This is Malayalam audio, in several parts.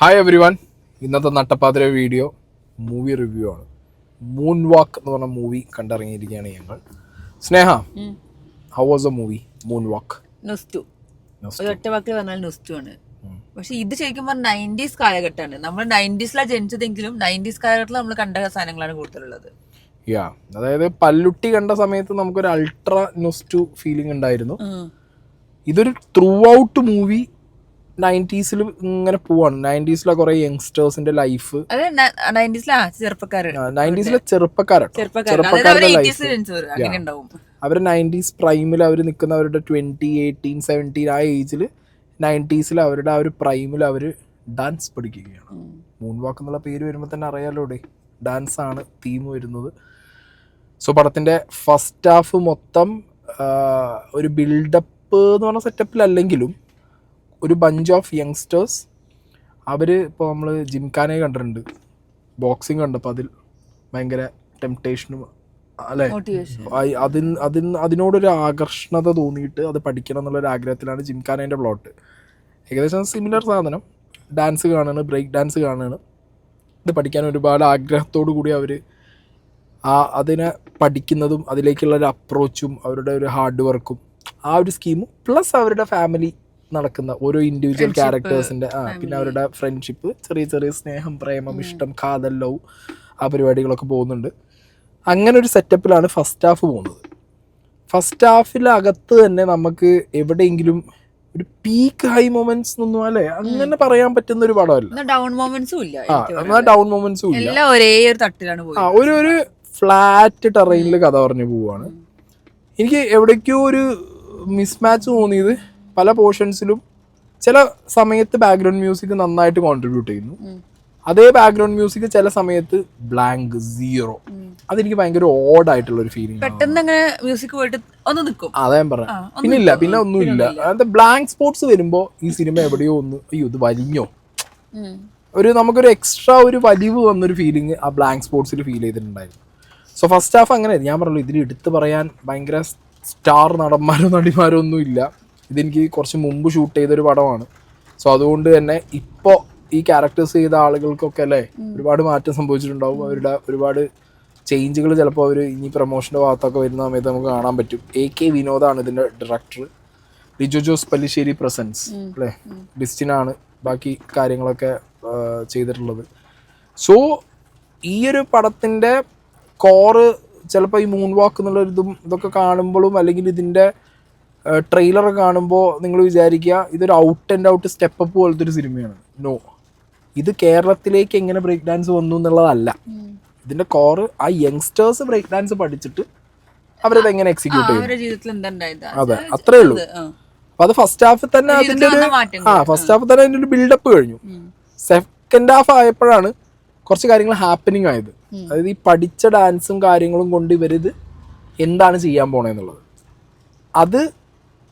Hi everyone. ഇന്നത്തെ നട്ടപ്പാതിര വീഡിയോ മൂവി റിവ്യൂ ആണ്. മൂൺ വാക്ക് എന്ന് പറഞ്ഞ മൂവി കണ്ടിറങ്ങിയിരിക്കുകയാണ് ഞങ്ങൾ. Sneha, how was the movie moon walk? ഒറ്റ വാക്കിൽ പറഞ്ഞാൽ നൊസ്റ്റു ആണ്. പക്ഷെ ഇത് ശരിക്കും പറഞ്ഞാൽ 90s കാലഘട്ടമാണ്. നമ്മൾ 90s ജനിച്ചതെങ്കിലും 90s കാലഘട്ടത്തിൽ നമ്മൾ കണ്ട സാധനങ്ങളാണ് കൂടുതലുള്ളത്. അതായത് പല്ലുട്ടി കണ്ട സമയത്ത് നമുക്കൊരു അൾട്രാ നൊസ്റ്റു ഫീലിംഗ് ഉണ്ടായിരുന്നു. ഇതൊരു ത്രൂ ഔട്ട് മൂവി 90s ഇങ്ങനെ പോവാണ്. 90s കുറെ യങ്സ്റ്റേഴ്സിന്റെ ലൈഫ്, 90s ചെറുപ്പക്കാരുടെ ലൈഫ്, അവര് 90s പ്രൈമിൽ അവർ നിൽക്കുന്ന അവരുടെ 20, 18, 17 ആ ഏജിൽ 90s അവരുടെ ആ ഒരു പ്രൈമിൽ അവർ ഡാൻസ് പഠിക്കുകയാണ്. മൂൺ വാക്ക് എന്നുള്ള പേര് വരുമ്പോൾ തന്നെ അറിയാലോ, ഡാൻസ് ആണ് തീം വരുന്നത്. സോ പടത്തിന്റെ ഫസ്റ്റ് ഹാഫ് മൊത്തം ഒരു ബിൽഡപ്പ് എന്ന് പറഞ്ഞ സെറ്റപ്പിലല്ലെങ്കിലും ഒരു ബഞ്ച് ഓഫ് യങ്സ്റ്റേഴ്സ്, അവർ ഇപ്പോൾ നമ്മൾ ജിംഖാനെ കണ്ടിട്ടുണ്ട്, ബോക്സിങ് കണ്ടപ്പോൾ അതിൽ ഭയങ്കര ടെംപ്ടേഷനും അല്ലേ, അതിനോടൊരു ആകർഷണത തോന്നിയിട്ട് അത് പഠിക്കണം എന്നുള്ളൊരു ആഗ്രഹത്തിലാണ് ജിംഖാനേൻ്റെ പ്ലോട്ട്. ഏകദേശം സിമിലർ സാധനം. ഡാൻസ് കാണുകയാണ്, ബ്രേക്ക് ഡാൻസ് കാണുകയാണ്. ഇത് പഠിക്കാൻ ഒരുപാട് ആഗ്രഹത്തോടു കൂടി അവർ അതിനെ പഠിക്കുന്നതും അതിലേക്കുള്ള ഒരു അപ്രോച്ചും അവരുടെ ഒരു ഹാർഡ് വർക്കും ആ ഒരു സ്കീമും പ്ലസ് അവരുടെ ഫാമിലി നടക്കുന്ന ഓരോ ഇൻഡിവിജ്വൽ ക്യാരക്ടേഴ്സിൻ്റെ പിന്നെ അവരുടെ ഫ്രണ്ട്ഷിപ്പ്, ചെറിയ ചെറിയ സ്നേഹം, പ്രേമം, ഇഷ്ടം, കാതൽ, ലവ്, ആ പരിപാടികളൊക്കെ പോകുന്നുണ്ട്. അങ്ങനെ ഒരു സെറ്റപ്പിലാണ് ഫസ്റ്റ് ഹാഫ് പോകുന്നത്. ഫസ്റ്റ് ഹാഫിലകത്ത് തന്നെ നമുക്ക് എവിടെയെങ്കിലും ഒരു പീക്ക് ഹൈ മൊമെന്റ്സ് ഒന്നും അല്ലേ അങ്ങനെ പറയാൻ പറ്റുന്ന ഒരു പടമല്ല. ഡൗൺ മൊമെന്റ്സും ഇല്ല, ഒരു ഫ്ലാറ്റ് ടെറൈനിൽ കഥ പറഞ്ഞു പോവാണ്. എനിക്ക് എവിടേക്കോ ഒരു മിസ്മാച്ച് തോന്നിയത് പല പോർഷൻസിലും. ചില സമയത്ത് ബാക്ക്ഗ്രൗണ്ട് മ്യൂസിക് നന്നായിട്ട് കോൺട്രിബ്യൂട്ട് ചെയ്യുന്നു, അതേ ബാക്ക്ഗ്രൗണ്ട് മ്യൂസിക് ചില സമയത്ത് ബ്ലാങ്ക്, സീറോ. അതെനിക്ക് ഭയങ്കര ഓഡായിട്ടുള്ള ഒരു ഫീലിംഗ്. അതാ ഞാൻ പറഞ്ഞ പിന്നെ ഒന്നുമില്ല. അങ്ങനത്തെ ബ്ലാങ്ക് സ്പോട്സ് വരുമ്പോ ഈ സിനിമ എവിടെയോ ഒന്ന് അയ്യോ ഇത് വലിഞ്ഞോ, നമുക്കൊരു എക്സ്ട്രാ ഒരു വലിവ് വന്നൊരു ഫീലിംഗ് ആ ബ്ലാങ്ക് സ്പോട്സിൽ ഫീൽ ചെയ്തിട്ടുണ്ടായിരുന്നു. സോ ഫസ്റ്റ് ഹാഫ് അങ്ങനെ ഞാൻ പറഞ്ഞല്ലോ, ഇതിൽ എടുത്ത് പറയാൻ ഭയങ്കര സ്റ്റാർ നടന്മാരോ നടിമാരോ ഒന്നും ഇല്ല. ഇതെനിക്ക് കുറച്ച് മുമ്പ് ഷൂട്ട് ചെയ്തൊരു പടമാണ്. സോ അതുകൊണ്ട് തന്നെ ഇപ്പോൾ ഈ ക്യാരക്ടേഴ്സ് ചെയ്ത ആളുകൾക്കൊക്കെ അല്ലേ ഒരുപാട് മാറ്റം സംഭവിച്ചിട്ടുണ്ടാവും. അവരുടെ ഒരുപാട് ചേഞ്ചുകൾ ചിലപ്പോൾ അവർ ഇനി പ്രൊമോഷൻ്റെ ഭാഗത്തൊക്കെ വരുന്ന സമയത്ത് നമുക്ക് കാണാൻ പറ്റും. AK വിനോദാണ് ഇതിൻ്റെ ഡയറക്ടർ. ലിജോ ജോസ് പല്ലിശ്ശേരി പ്രസൻസ് അല്ലേ, ഡിസ്റ്റിനാണ് ബാക്കി കാര്യങ്ങളൊക്കെ ചെയ്തിട്ടുള്ളത്. സോ ഈ ഒരു പടത്തിൻ്റെ കോറ് ചിലപ്പോൾ ഈ മൂൺ വാക്ക് എന്നുള്ളൊരിതും ഇതൊക്കെ കാണുമ്പോഴും അല്ലെങ്കിൽ ഇതിൻ്റെ ട്രെയിലറൊക്കെ കാണുമ്പോൾ നിങ്ങൾ വിചാരിക്കുക ഇതൊരു out and out step up പോലത്തെ ഒരു സിനിമയാണ്. നോ, ഇത് കേരളത്തിലേക്ക് എങ്ങനെ ബ്രേക്ക് ഡാൻസ് വന്നു എന്നുള്ളതല്ല. ഇതിന്റെ കോറ് ആ യങ്സ്റ്റേഴ്സ് ബ്രേക്ക് ഡാൻസ് പഠിച്ചിട്ട് അവരത് എങ്ങനെ എക്സിക്യൂട്ട് ചെയ്യും, അതെ അത്രേ ഉള്ളൂ. അപ്പൊ അത് ഫസ്റ്റ് ഹാഫിൽ തന്നെ അതിന്റെ ഒരു ബിൽഡപ്പ് കഴിഞ്ഞു. സെക്കൻഡ് ഹാഫ് ആയപ്പോഴാണ് കുറച്ച് കാര്യങ്ങൾ ഹാപ്പനിങ് ആയത്. അതായത് ഈ പഠിച്ച ഡാൻസും കാര്യങ്ങളും കൊണ്ട് ഇവരിത് എന്താണ് ചെയ്യാൻ പോണെന്നുള്ളത്, അത്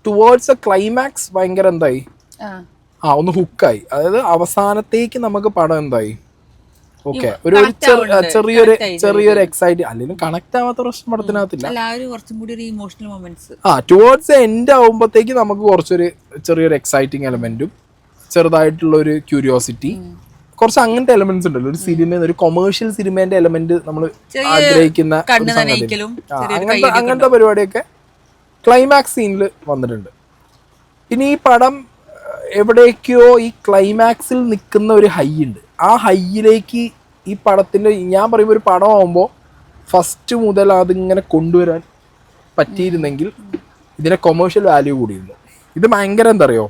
ടുവേർഡ്സ് എ ക്ലൈമാക്സ് ഭയങ്കര എന്തായി, ഒന്ന് ഹുക്കായി. അതായത് അവസാനത്തേക്ക് നമുക്ക് പടം എന്തായി, ഓക്കെ ഒരു ചെറിയൊരു എക്സൈറ്റ്, അല്ലെങ്കിൽ കണക്ട് ആവാത്ത പ്രശ്നം പടത്തിനകത്തില്ല. ടുവേർഡ്സ് എൻഡ് ആവുമ്പോഴത്തേക്ക് നമുക്ക് ചെറിയൊരു എക്സൈറ്റിംഗ് എലമെന്റും ചെറുതായിട്ടുള്ള ഒരു ക്യൂരിയോസിറ്റി, കുറച്ച് അങ്ങനത്തെ എലമെന്റ്സ് ഉണ്ടല്ലോ ഒരു സിനിമ, ഒരു കൊമേഴ്ഷ്യൽ സിനിമേന്റെ എലമെന്റ് നമ്മൾ ആഗ്രഹിക്കുന്ന അങ്ങനത്തെ പരിപാടിയൊക്കെ ക്ലൈമാക്സ് സീനിൽ വന്നിട്ടുണ്ട്. പിന്നെ ഈ പടം എവിടേക്കോ ഈ ക്ലൈമാക്സിൽ നിൽക്കുന്ന ഒരു ഹൈ ഉണ്ട്. ആ ഹൈയിലേക്ക് ഈ പടത്തിൻ്റെ ഞാൻ പറയുമ്പോൾ ഒരു പടം ആകുമ്പോൾ ഫസ്റ്റ് മുതൽ അതിങ്ങനെ കൊണ്ടുവരാൻ പറ്റിയിരുന്നെങ്കിൽ ഇതിനെ കൊമേഴ്ഷ്യൽ വാല്യൂ കൂടിയിരുന്നു. ഇത് ഭയങ്കര എന്താ പറയുക,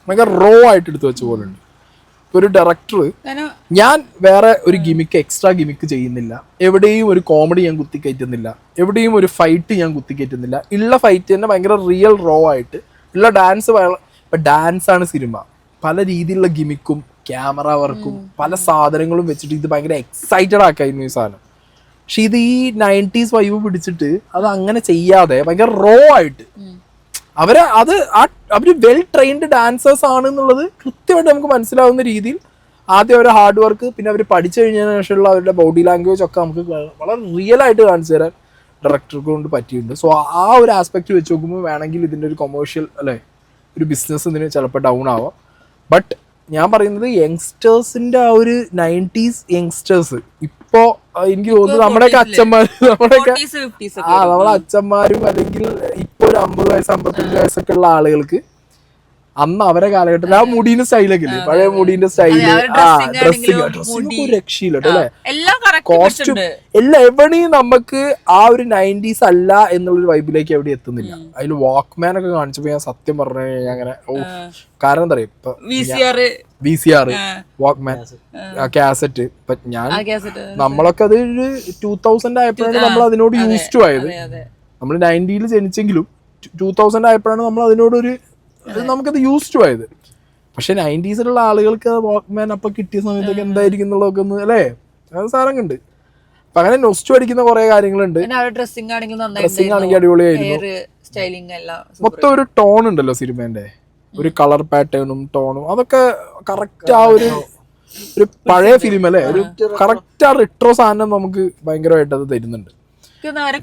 ഭയങ്കര റോ ആയിട്ട് എടുത്തു വെച്ച പോലെ ഉണ്ട്. ഒരു ഡയറക്ടർ ഞാൻ വേറെ ഒരു ഗിമിക്ക് എക്സ്ട്രാ ഗിമിക്ക് ചെയ്യുന്നില്ല, എവിടെയും ഒരു കോമഡി ഞാൻ കുത്തിക്കയറ്റുന്നില്ല, എവിടെയും ഒരു ഫൈറ്റ് ഞാൻ കുത്തിക്കയറ്റുന്നില്ല, ഉള്ള ഫൈറ്റ് തന്നെ ഭയങ്കര റിയൽ റോ ആയിട്ട് ഉള്ള ഡാൻസ്. ഇപ്പം ഡാൻസാണ് സിനിമ, പല രീതിയിലുള്ള ഗിമിക്കും ക്യാമറ വർക്കും പല സാധനങ്ങളും വെച്ചിട്ട് ഇത് ഭയങ്കര എക്സൈറ്റഡ് ആക്കായിരുന്നു ഈ സാധനം. പക്ഷെ ഇത് ഈ 90s വൈബ് പിടിച്ചിട്ട് അത് അങ്ങനെ ചെയ്യാതെ ഭയങ്കര റോ ആയിട്ട് അവര് വെൽ ട്രെയിൻഡ് ഡാൻസേഴ്സ് ആണ് എന്നുള്ളത് കൃത്യമായിട്ട് നമുക്ക് മനസ്സിലാവുന്ന രീതിയിൽ ആദ്യം അവരുടെ ഹാർഡ് വർക്ക്, പിന്നെ അവർ പഠിച്ചു കഴിഞ്ഞതിന് ശേഷമുള്ള അവരുടെ ബോഡി ലാംഗ്വേജ് ഒക്കെ നമുക്ക് വളരെ റിയൽ ആയിട്ട് കാണിച്ചു തരാൻ ഡയറക്ടർക്ക് കൊണ്ട് പറ്റിയിട്ടുണ്ട്. സോ ആ ഒരു ആസ്പെക്ട് വെച്ച് നോക്കുമ്പോൾ വേണമെങ്കിൽ ഇതിൻ്റെ ഒരു കൊമേഴ്ഷ്യൽ അല്ലേ ഒരു ബിസിനസ് ഇതിന് ചിലപ്പോൾ ഡൗൺ ആവാം. ബട്ട് ഞാൻ പറയുന്നത് യങ്സ്റ്റേഴ്സിന്റെ ആ ഒരു 90s യങ്സ്റ്റേഴ്സ് ഇപ്പോ എനിക്ക് തോന്നുന്നു നമ്മുടെയൊക്കെ അച്ഛന്മാര് നമ്മളെ അച്ഛന്മാരും അല്ലെങ്കിൽ ഇപ്പൊ ഒരു 50 വയസ്സ് 55 വയസ്സൊക്കെ ഉള്ള ആളുകൾക്ക് അന്ന് അവരെ കാലഘട്ടത്തിൽ ആ മുടീന്റെ സ്റ്റൈലൊക്കെ ഇല്ലേ, പഴയ മുടീന്റെ സ്റ്റൈല്, ഡ്രസ്സിംഗ് ഒരു രക്ഷയില്ല അല്ലെ, കോസ്റ്റ്യൂം എല്ലാം എവിടെയും നമുക്ക് ആ ഒരു 90s അല്ല എന്നുള്ളൊരു വൈബിലേക്ക് എവിടെ എത്തുന്നില്ല. അതിൽ വാക്ക്മാൻ ഒക്കെ കാണിച്ചപ്പോ ഞാൻ സത്യം പറഞ്ഞു കഴിഞ്ഞാൽ അങ്ങനെ കാരണം എന്താ പറയാ, ഇപ്പൊ VCR വാക്ക്മാൻ കാസറ്റ്, ഇപ്പൊ ഞാൻ നമ്മളൊക്കെ അത് ഒരു 2000 ആയപ്പോഴാണ് നമ്മൾ അതിനോട് യൂസ് ടു ആയത്. നമ്മൾ 90s ജനിച്ചെങ്കിലും 2000 ആയപ്പോഴാണ് നമ്മൾ അതിനോടൊരു നമുക്കത് യൂസ് ടു ആയത്. പക്ഷെ 90s ആളുകൾക്ക് വാക്ക്മാൻ അപ്പൊ കിട്ടിയ സമയത്തൊക്കെ എന്തായിരിക്കും എന്നുള്ളതൊക്കെ ഒന്ന് അല്ലേ, അത് സാധനം ഉണ്ട്. അപ്പൊ അങ്ങനെ നൊസ്റ്റു അടിക്കുന്ന കുറെ കാര്യങ്ങളുണ്ട്. ഡ്രസ്സിംഗ് ആണെങ്കിൽ അടിപൊളിയായിരുന്നു. മൊത്തം ഒരു ടോൺ ഉണ്ടല്ലോ സിനിമേന്റെ, ഒരു കളർ പാറ്റേണും ടോണും അതൊക്കെ കറക്റ്റ് ആ ഒരു പഴയ ഫിലിം അല്ലേ, ഒരു കറക്റ്റ് ആ റിട്രോ സാധനം നമുക്ക് ഭയങ്കരമായിട്ട് അത് തരുന്നുണ്ട്.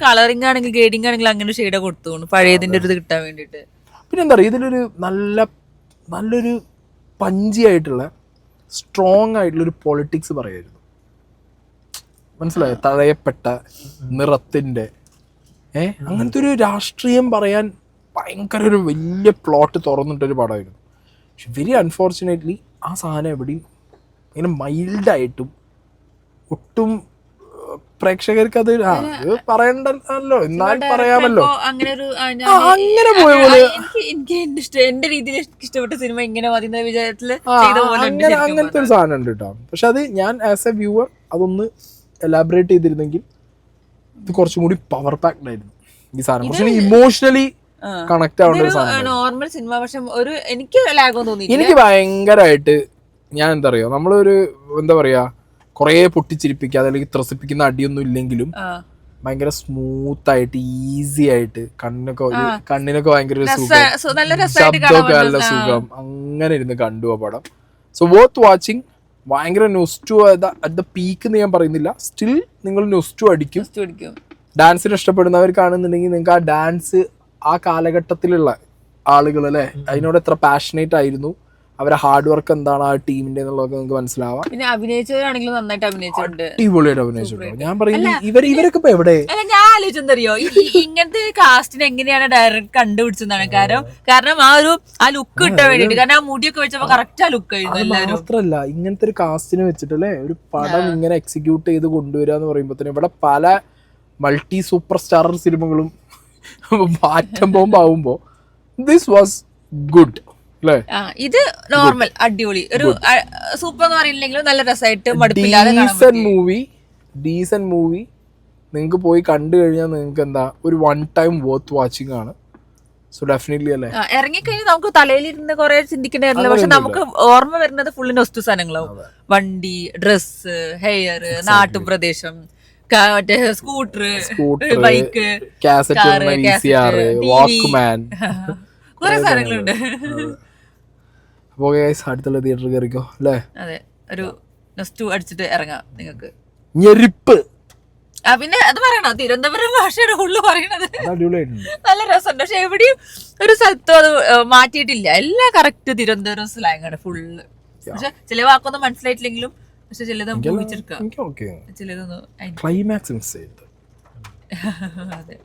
കളറിംഗ് ആണെങ്കിൽ ഗ്രേഡിംഗ് ആണെങ്കിൽ അങ്ങനെ ഷെയ്ഡ് കൊടുത്തു പഴയതിന്റെ ഒരു ഇത് കിട്ടാൻ വേണ്ടിട്ട്. പിന്നെ എന്താ പറയുക, ഇതിലൊരു നല്ലൊരു പഞ്ചി ആയിട്ടുള്ള സ്ട്രോങ് ആയിട്ടുള്ളൊരു പൊളിറ്റിക്സ് പറയായിരുന്നു. മനസ്സിലായോ, തഴയപ്പെട്ട നിറത്തിന്റെ അങ്ങനത്തെ ഒരു രാഷ്ട്രീയം പറയാൻ ഭയങ്കര ഒരു വലിയ പ്ലോട്ട് തുറന്നിട്ടൊരു പടമായിരുന്നു. പക്ഷെ വെരി അൺഫോർച്ചുനേറ്റ്ലി ആ സാധനം എവിടെയും ഇങ്ങനെ മൈൽഡായിട്ടും ഒട്ടും പ്രേക്ഷകർക്ക് അത് പറയണ്ടല്ലോ, എന്നാൽ പറയാമല്ലോ, അങ്ങനെ പോയ പോലെ എന്റെ രീതിയിൽ ഇഷ്ടപ്പെട്ട സിനിമ ഇങ്ങനെ വിചാരത്തില് അങ്ങനത്തെ ഒരു സാധനം ഉണ്ട് കേട്ടോ. പക്ഷെ അത് ഞാൻ ആസ് എ വ്യൂവർ അതൊന്ന് എലാബറേറ്റ് ചെയ്തിരുന്നെങ്കിൽ ഇത് കുറച്ചും കൂടി പവർ പാക്ഡ് ആയിരുന്നു ഈ സാധനം, കുറച്ചും ഇമോഷണലി കണക്ട് ആവേണ്ട ഒരു സാധനം. നോർമൽ സിനിമ പക്ഷെ ഒരു എനിക്ക് ലാഗൊന്നും തോന്നി. എനിക്ക് ഭയങ്കരമായിട്ട് ഞാൻ എന്താ പറയാ, നമ്മളൊരു എന്താ പറയാ കൊറേ പൊട്ടിച്ചിരിപ്പിക്കാതെ അല്ലെങ്കിൽ ത്രസിപ്പിക്കുന്ന അടിയൊന്നും ഇല്ലെങ്കിലും ഭയങ്കര സ്മൂത്ത് ആയിട്ട് ഈസി ആയിട്ട് കണ്ണിനൊക്കെ ഭയങ്കര ഒരു സുഖം, ശബ്ദമൊക്കെ നല്ല സുഖം, അങ്ങനെ ഇരുന്ന് കണ്ടു ആ പടം. So worth watching. ഭയങ്കര നൊസ്റ്റു അറ്റ് ദ പീക്ക് എന്ന് ഞാൻ പറയുന്നില്ല, സ്റ്റിൽ നിങ്ങൾ നൊസ്റ്റു അടിക്കും. ഡാൻസിന് ഇഷ്ടപ്പെടുന്നവർ കാണുന്നുണ്ടെങ്കിൽ നിങ്ങൾക്ക് ആ ഡാൻസ് ആ കാലഘട്ടത്തിലുള്ള ആളുകൾ അല്ലെ അതിനോട് എത്ര പാഷനേറ്റ് ആയിരുന്നു, അവരെ ഹാർഡ് വർക്ക് എന്താണ് ആ ടീമിന്റെ എന്നുള്ളതൊക്കെ നമുക്ക് മനസ്സിലാവാം. പിന്നെ അഭിനയിച്ചവരാണെങ്കിലും നന്നായിട്ട് അഭിനയിച്ചിട്ടുണ്ട്, അടിപൊളിയായിട്ട് അഭിനയിച്ചിട്ടുണ്ട്. ഞാൻ പറയുന്നത് ഇവരൊക്കെ ഇപ്പൊ എവിടെ, ഞാൻ ആലോചിച്ചെന്തറിയോ ഇങ്ങനത്തെ കാസ്റ്റിന് എങ്ങനെയാണ് ഡയറക്റ്റ് കണ്ടുപിടിച്ചതാണ്. കാരണം ആ ലുക്ക് കിട്ടാൻ വേണ്ടിട്ട്, കാരണം ആ മുടിയൊക്കെ വെച്ചപ്പോ കറക്റ്റ് ആ ലുക്ക് ആയിരുന്നു. മാത്രല്ല ഇങ്ങനത്തെ ഒരു കാസ്റ്റിനെ വെച്ചിട്ടല്ലേ ഒരു പടം ഇങ്ങനെ എക്സിക്യൂട്ട് ചെയ്ത് കൊണ്ടുവരിക എന്ന് പറയുമ്പോ തന്നെ ഇവിടെ പല മൾട്ടി സൂപ്പർ സ്റ്റാർ സിനിമകളും മാറ്റം പോകുമ്പോ ദിസ് വാസ് ഗുഡ്. ഇത് നോർമൽ അടിപൊളി ഒരു സൂപ്പർ എന്ന് പറയുന്നില്ലെങ്കിലും നല്ല രസമായിട്ട് മടുപ്പില്ലാതെ ഡീസന്റ് മൂവി നിങ്ങൾക്ക് പോയി കണ്ടു കഴിഞ്ഞാൽ നിങ്ങൾക്ക് എന്താ ഒരു വൺ ടൈം വർത്ത് വാച്ചിങ് ആണ്. സോ ഡെഫിനറ്റ്ലി അല്ലേ, ഇറങ്ങിക്കഴിഞ്ഞാൽ നമുക്ക് തലയിലിരുന്ന് കുറെ ചിന്തിക്കേണ്ടില്ല, പക്ഷെ നമുക്ക് ഓർമ്മ വരുന്നത് ഫുള്ള് നൊസ്റ്റു സാധനങ്ങളാവും. വണ്ടി, ഡ്രസ്, ഹെയർ, നാട്ടുപ്രദേശം, മറ്റേ സ്കൂട്ടർ, ബൈക്ക്, വാക്ക്മാൻ, കുറെ സാധനങ്ങളുണ്ട്. അടുത്തുള്ള തിയേറ്ററിൽ കയറിക്കോ അല്ലേ. അതെ, ഒരു നൊസ്റ്റു അടിച്ചിട്ട് ഇറങ്ങാം നിങ്ങൾക്ക്. ഞെരിപ്പ്. പിന്നെ അത് പറയണോ, തിരുവനന്തപുരം ഭാഷയുടെ ഉള്ളു പറയണത് നല്ല രസമുണ്ട്. പക്ഷെ എവിടെയും ഒരു സ്ഥലത്തും അത് മാറ്റിയിട്ടില്ല, എല്ലാം കറക്റ്റ് തിരുവനന്തപുരം സ്ലാങ് ആണ് ഫുള്ള്. പക്ഷെ ചില വാക്കൊന്നും മനസ്സിലായിട്ടില്ലെങ്കിലും പക്ഷെ ചിലത് ഊഹിച്ചെടുക്കാം, ചിലതൊന്നും ക്ലൈമാക്സ്. അതെ.